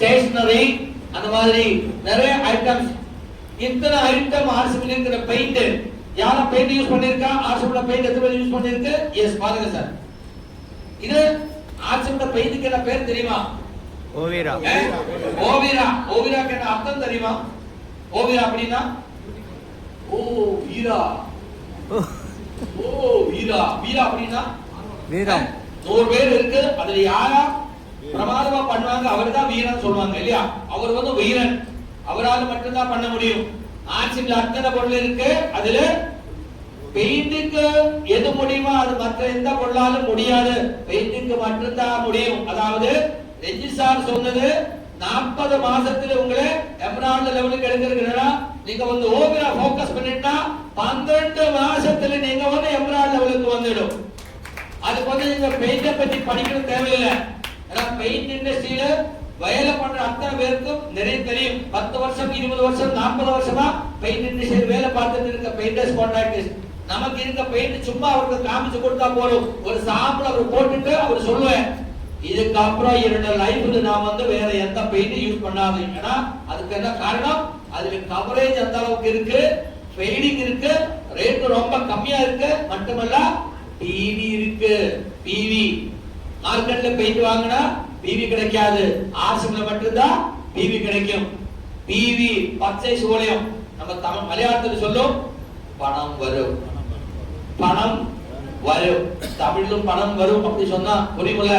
Stationary, அந்த மாதிரி நிறைய ஐட்டம்ஸ். இத்தனை ஐட்டம் ஆர்சிபில இருக்கிற பெயிண்ட், யாரா பெயிண்ட் யூஸ் பண்ணிருக்கா? ஆர்சிபில பெயிண்ட் எத்தனை பேர் யூஸ் பண்ணிருக்கு? எஸ், பாருங்க சார். இது ஆர்சிபில பெயிண்ட்க்கு என்ன பேர் தெரியுமா? ஓவிரா. ஓவிரா. ஓவிராக்கு என்ன அர்த்தம் தெரியுமா? ஓவிரா அப்படின்னா ஓ வீரா. ஓ வீரா. வீரா அப்படின்னா வீரம். 100 பேர் இருக்கு, அதுல யாரா பிரமாதமா பண்ணுவாங்க அவர்தான் வீரன் சொல்லுவாங்க இல்லையா? அவர் வந்து வீரன், அவரால் மட்டும்தான் பண்ண முடியும். ஆர்சிபில அத்தனை பொருள் இருக்கு, அதுல பெயிண்ட்க்கு எது முடியுமோ அது மற்ற எந்த பொருளாலும் முடியாது, பெயிண்ட்க்கு மட்டும்தான் முடியும். அதாவது ரெஜிஸ்டார் சொன்னது 40 மாசத்துல உங்களை எமரால்டு லெவலுக்கு எடுக்கிறீங்கன்னா நீங்க வந்து ஓவிரா ஃபோக்கஸ் பண்ணிட்டா 12 மாசத்துல நீங்க வந்து எமரால்டு லெவலுக்கு வந்துடும். அதுக்கு வந்து நீங்க பெயிண்ட பத்தி படிக்கணும் தேவையில்லை. ஏன்னா பெயிண்ட் இண்டஸ்ட்ரியில வேலை பண்ற அத்தனை பேருக்கும் நிறைய தெரியும். 10 வருஷம் 20 வருஷம் 40 வருஷமா பெயிண்ட் இண்டஸ்ட்ரியில வேலை பார்த்துட்டு இருக்க பெயிண்டர்ஸ் கான்ட்ராக்டர்ஸ். நமக்கு இருக்க பெயிண்ட் சும்மா அவருக்கு காமிச்சு கொடுத்தா போதும், ஒரு சாம்பிள் அவர் போட்டுட்டு அவர் சொல்லுவேன் இதுக்கப்புறம் என்னோட லைஃப்ல நான் வந்து வேற எந்த பெயிண்ட் யூஸ் பண்ணாதீங்க. ஏன்னா அதுக்கு என்ன காரணம்? அதுல கவரேஜ் அந்த அளவுக்கு இருக்கு, ஃபெய்டிங் இருக்கு, ரேட் ரொம்ப கம்மியா இருக்கு, மட்டுமல்ல பிவி இருக்கு. பிவி மார்க்கெட்ல பெயிண்ட் வாங்கினா பிவி கிடைக்காது, ஆர்சிபில மட்டும்தான் பிவி கிடைக்கும். பிவி பர்ச்சேஸ் வால்யூம் நம்ம தமிழ் மலையாளத்தில் சொல்லும் பணம் வரும். பணம் வரும், தமிழிலும் பணம் வரும் அப்படி சொன்னா புரியுமில்ல?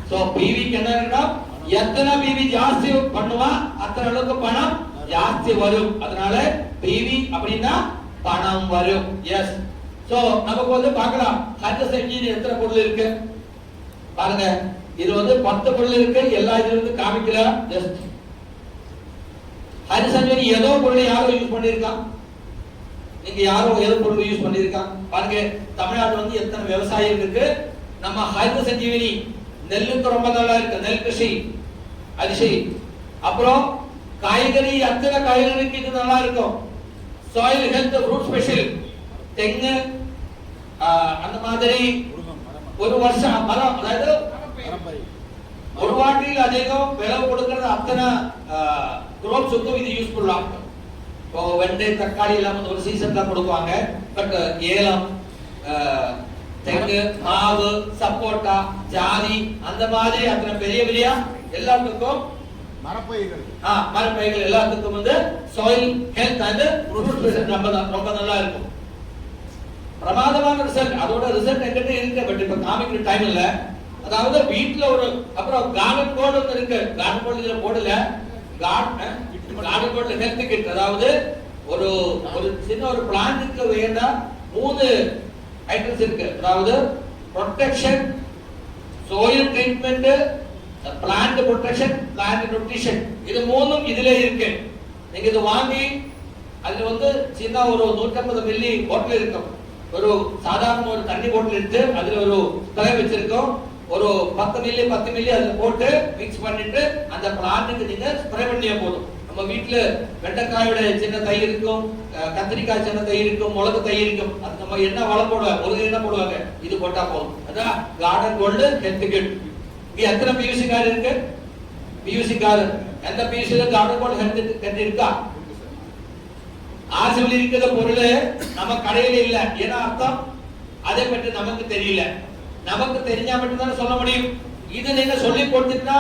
சோ பிவிக்கு என்ன, எத்தனை பிவி ஜாஸ்தி பண்ணுவா அத்தனை அளவுக்கு பணம் ஜாஸ்தி வரும். அதனால பிவி அப்படின்னா பணம் வரும். எஸ். சோ நமக்கு வந்து பார்க்கலாம் ஹரிஸ் என்ஜின் எத்தனை பொருள் இருக்கு பாருங்க. இது வந்து 10 பொருள் இருக்கு, எல்லா இதுல இருந்து காமிக்கல. ஜஸ்ட் ஹரிஸ் என்ஜின் ஏதோ பொருள் யாரோ யூஸ் பண்ணிருக்கான், நீங்க யாரோ ஏதோ பொருள் யூஸ் பண்ணிருக்கான் பாருங்க. தமிழ்நாடு வந்து எத்தனை விவசாயம் இருக்கு. நம்ம ஹரிஸ் சஞ்சீவினி நெல்லுக்கு ரொம்ப நல்லா இருக்கு, நெல் கிருஷி அரிசி. அப்புறம் காய்கறி, அத்தனை காய்கறிக்கு இது நல்லா இருக்கும். சாயில் ஹெல்த் ஃப்ரூட் ஸ்பெஷல், தெங்கு, அந்த மாதிரி ஒரு வருஷம் மரம், அதாவது ஒரு வாட்டில் அதிகம் விலை கொடுக்கிறது அத்தனை குரோப்ஸுக்கும் இது யூஸ்ஃபுல்லா இருக்கும். இப்போ வெண்டை தக்காளி எல்லாம் வந்து ஒரு சீசன் தான் கொடுப்பாங்க. பட் ஏலம், தெங்கு, மாவு, சப்போட்டா, ஜாதி, அந்த மாதிரி அத்தனை பெரிய பெரிய எல்லாத்துக்கும் மரப்பயிர்கள் எல்லாத்துக்கும் வந்து சாயில் ஹெல்த் அண்ட் ஃப்ரூட் ரொம்ப நல்லா இருக்கும். பிரமாதமான ரிசல்ட். அதோட ரிசல்ட் என்கிட்ட இருக்கு, பட் இப்ப காமிக்கிற டைம் இல்ல. அதாவது வீட்ல ஒரு அப்புறம் கார்டன் போர்டு ஒன்று இருக்கு. கார்டன் போர்டு இதுல போடல, கார்டன் போர்டுல ஹெல்த் கிட். அதாவது ஒரு ஒரு சின்ன ஒரு பிளான்ட்க்கு வேண்டா 3 ஐட்டம்ஸ் இருக்கு. அதாவது protection, சோயில் treatment, plant protection, plant nutrition, இது 3ம் இதுல இருக்கு. நீங்க இது வாங்கி அதுல வந்து சின்ன ஒரு 150 மில்லி பாட்டில் இருக்கும். ஒரு சாதாரண ஒரு தண்ணி பாட்டில் எடுத்து அதுல ஒரு ஸ்ப்ரே வச்சிருக்கோம். ஒரு 10 மில்லி அதுல போட்டு மிக்ஸ் பண்ணிட்டு அந்த பிளான்ட்டுக்கு நீங்க ஸ்ப்ரே பண்ணியா போதும். நம்ம வீட்டுல வெண்டைக்காயோட சின்ன தை இருக்கும், கத்திரிக்காய் சின்ன தை இருக்கும், மிளகு தை இருக்கும். அது நம்ம என்ன வளம் போடுவாங்க, ஒரு என்ன போடுவாங்க, இது போட்டா போதும். அதான் கார்டன் கோல்டு ஹெல்த் கிட். இங்க எத்தனை பியூசி கார் இருக்கு? பியூசி கார் எந்த பியூசில கார்டன் கோல்டு ஹெல்த் கிட் இருக்கா? ஆர்சிபில் இருக்கிற பொருள் நம்ம கடையில இல்ல. ஏன்னா அர்த்தம் அதை பற்றி நமக்கு தெரியல. நமக்கு தெரிஞ்சா மட்டும் தான் சொல்ல முடியும். இது நீங்க சொல்லி கொடுத்துட்டா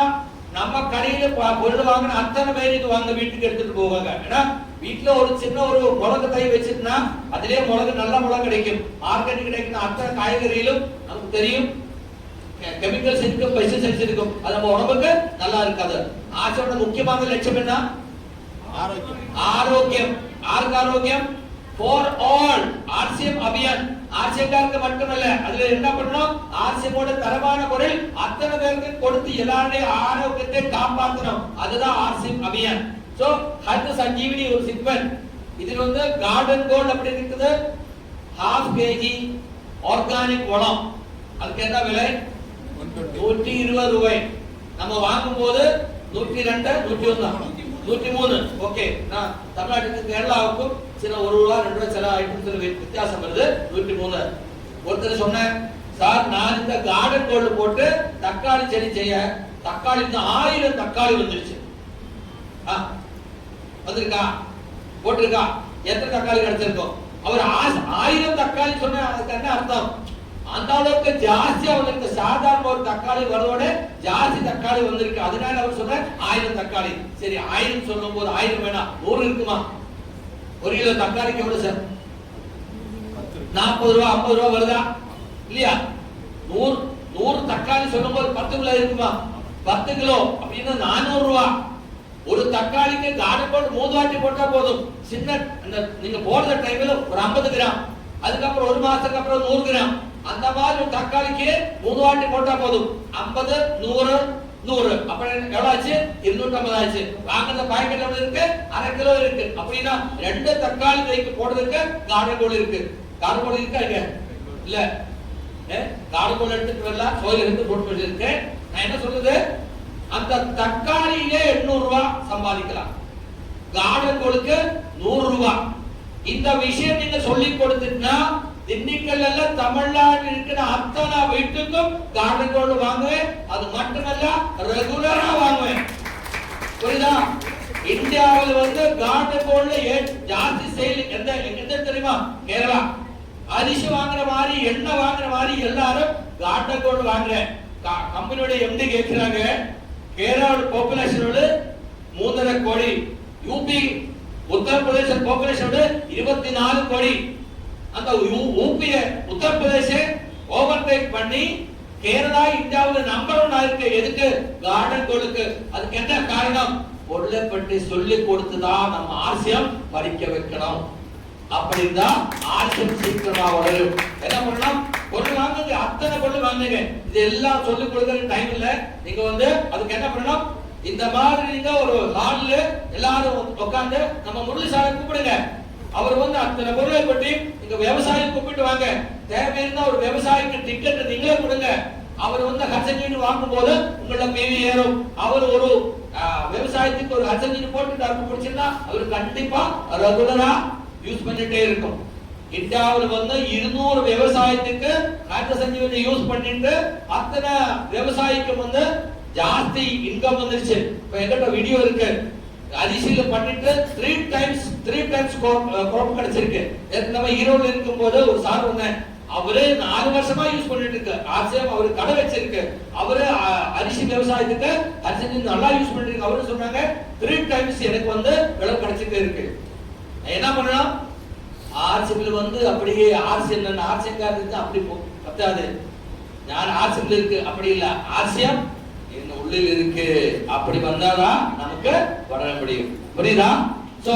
நம்ம கடையில பொருள் வாங்கின அத்தனை பேர் இது வாங்க வீட்டுக்கு எடுத்துட்டு போவாங்க. ஏன்னா வீட்டுல ஒரு சின்ன ஒரு மிளகு தை வச்சிருந்தா அதிலே மிளகு நல்ல மிளகு கிடைக்கும், ஆர்கானிக் கிடைக்கும். அத்தனை காய்கறிகளும் நமக்கு தெரியும் கெமிக்கல்ஸ் இருக்கும், பெஸ்டிசைட்ஸ் இருக்கும். அது நம்ம உடம்புக்கு நல்லா இருக்காது. ஆர்சியோட முக்கியமான லட்சியம் என்ன? ஆரோக்கியம். ஆருக்கு ஆரோக்கியம்? For all. ஆர்சிஎம் அபியான் ஆர்சிஎம்காருக்கு மட்டுமல்ல, அதுல என்ன பண்ணணும், ஆர்சிஎமோட தரமான பொருள் அத்தனை பேருக்கு கொடுத்து எல்லாருடைய ஆரோக்கியத்தை காப்பாற்றணும். அதுதான் ஆர்சிஎம் அபியான். சோ ஹரிஸ் சஞ்சீவினி ஒரு சிக்மெண்ட். இதுல வந்து கார்டன் கோல்ட் அப்படி இருக்குது, 1/2 kg ஆர்கானிக் வளம். அதுக்கு என்ன விலை? 120 ரூபாய். நம்ம வாங்கும் போது 102, 101, 103. ஓகே, நான் தமிழ்நாட்டுக்கு கேரளாவுக்கும் சில 1 ரூபா 2 ரூபா சில ஐட்டம்ஸ்ல வித்தியாசம் வருது. 103. ஒருத்தர் சொன்னேன், சார் நான் இந்த கார்டன் கோல்டு போட்டு தக்காளி செடி செய்ய, தக்காளி 1000 தக்காளி வந்துருச்சு. வந்திருக்கா போட்டிருக்கா எத்தனை தக்காளி கிடைச்சிருக்கும் அவர் 1000 தக்காளி சொன்ன அதுக்கு என்ன அர்த்தம் அந்த அளவுக்கு ஜாஸ்தி அவருக்கு சாதாரண ஒரு தக்காளி வரதோட ஜாஸ்தி தக்காளி வந்திருக்கு அதனால அவர் சொன்ன 1000 தக்காளி சரி 1000 சொல்லும் போது 1000 வேணாம் 100 இருக்குமா 1 கிலோ தக்காளிக்கு எவ்வளவு சார் 40 ரூபாய் 50 ரூபாய் வருதா இல்லையா 100 தக்காளி சொல்லும் போது 10 கிலோ இருக்குமா 10 கிலோ அப்படின்னா 400 ரூபாய் ஒரு தக்காளிக்கு கார்டன் போட்டு 3 வாட்டி போட்டா போதும் சின்ன நீங்க போடுற டைம்ல ஒரு 50 கிராம் அதுக்கப்புறம் ஒரு மாசத்துக்கு அப்புறம் 100 கிராம் அந்த மாதிரி ஒரு தக்காளிக்கு 3 வாட்டி போட்டா போதும் 50 100 100 அப்ப எவ்வளவு ஆச்சு 250 ஆச்சு வாங்குற பாக்கெட் எவ்வளவு இருக்கு 1/2 கிலோ இருக்கு அப்படின்னா 2 தக்காளி தைக்கு போடுறதுக்கு கார்டன் போர்டு இருக்கு கார்டன் போர்டு இருக்கா இங்க இல்ல கார்டன் போர்டு எடுத்துட்டு வரலாம் சோயில் எடுத்து போட்டு வச்சிருக்கேன் நான் என்ன சொல்றது அந்த தக்காளியிலே 800 ரூபாய் சம்பாதிக்கலாம் கார்டன் கோளுக்கு 100 ரூபாய் இந்த விஷயம் நீங்க சொல்லி கொடுத்தீங்கன்னா திண்டுக்கல்ல தமிழ்நாடு இருக்கிற அத்தனை வீட்டுக்கும் கார்டன் கோல் வாங்குவேன் அது மட்டுமல்ல ரெகுலரா வாங்குவேன் புரியுதா இந்தியாவில் வந்து கார்டன் கோல்ல ஜாஸ்தி சேல் எந்த தெரியுமா கேரளா அரிசி வாங்குற மாதிரி எண்ணெய் வாங்குற மாதிரி எல்லாரும் கார்டன் கோல் வாங்குறேன் கம்பெனியோட எம்டி கேட்கிறாங்க கேரளா பாப்புலேஷனோட 3.5 கோடி யூபி உத்தரப்பிரதேச பாப்புலேஷனோட 24 கோடி அந்த யூபி உத்தரப்பிரதேச ஓவர்டேக் பண்ணி கேரளா இந்தியாவில் நம்பர் 1 இருக்கு எதுக்கு கார்டன் கோலுக்கு அதுக்கு என்ன காரணம் பொருளை பற்றி சொல்லி கொடுத்துதான் நம்ம ஆசியம் படிக்க வைக்கணும் அப்படிதான் ஆசியம் சீக்கிரமா வளரும் என்ன பண்ணணும் பொருள் வாங்குங்க அத்தனை பொருள் வாங்குங்க இது எல்லாம் சொல்லி கொடுக்கிற டைம் இல்ல நீங்க வந்து அதுக்கு என்ன பண்ணணும் இந்த மாதிரி நீங்க ஒரு ஹால்ல எல்லாரும் உட்கார்ந்து நம்ம முரளிசாமி கூப்பிடுங்க அவர் வந்து அத்தனை பொருளை பற்றி நீங்க விவசாயி கூப்பிட்டு வாங்க தேவை இருந்தா ஒரு விவசாயிக்கு டிக்கெட் நீங்களே கொடுங்க அவர் வந்து ஹசன்ஜீன் வாங்கும் போது உங்களோட பிவி ஏறும் அவர் ஒரு விவசாயத்துக்கு ஒரு ஹசன்ஜீன் போட்டு அறுப்பு பிடிச்சிருந்தா அவர் கண்டிப்பா ரெகுலரா யூஸ் பண்ணிட்டே இருக்கும் இந்தியாவில் வந்து 200 விவசாயத்துக்கு ஹைட்ரோசஞ்சீவனை யூஸ் பண்ணிட்டு அத்தனை விவசாயிக்கு வந்து ஜாஸ்தி இன்கம் வந்துருச்சு இப்ப எங்கிட்ட வீடியோ இருக்கு அரிசியில பண்ணிட்டு 3 டைம்ஸ் crop கிடைச்சிருக்கு நம்ம ஈரோடு இருக்கும் போது ஒரு சார் வந்தேன் அவரு 4 வருஷமா யூஸ் பண்ணிட்டு இருக்கு ஆசியம் அவரு கடை வச்சிருக்கு அவரு அரிசி விவசாயத்துக்கு அரிசி நல்லா யூஸ் பண்ணிட்டு அவரு சொன்னாங்க 3 டைம்ஸ் எனக்கு வந்து விலை கிடைச்சிட்டே இருக்கு என்ன பண்ணணும் ஆர்சிபில் வந்து அப்படியே ஆர்சிஎம் ஆர்சிஎம் அப்படி பத்தாது நான் ஆர்சிபில் இருக்கு அப்படி இல்ல ஆர்சியம் எங்க உள்ளில் இருக்கு அப்படி வந்தாதான் நமக்கு வளர முடியும் புரியுதா சோ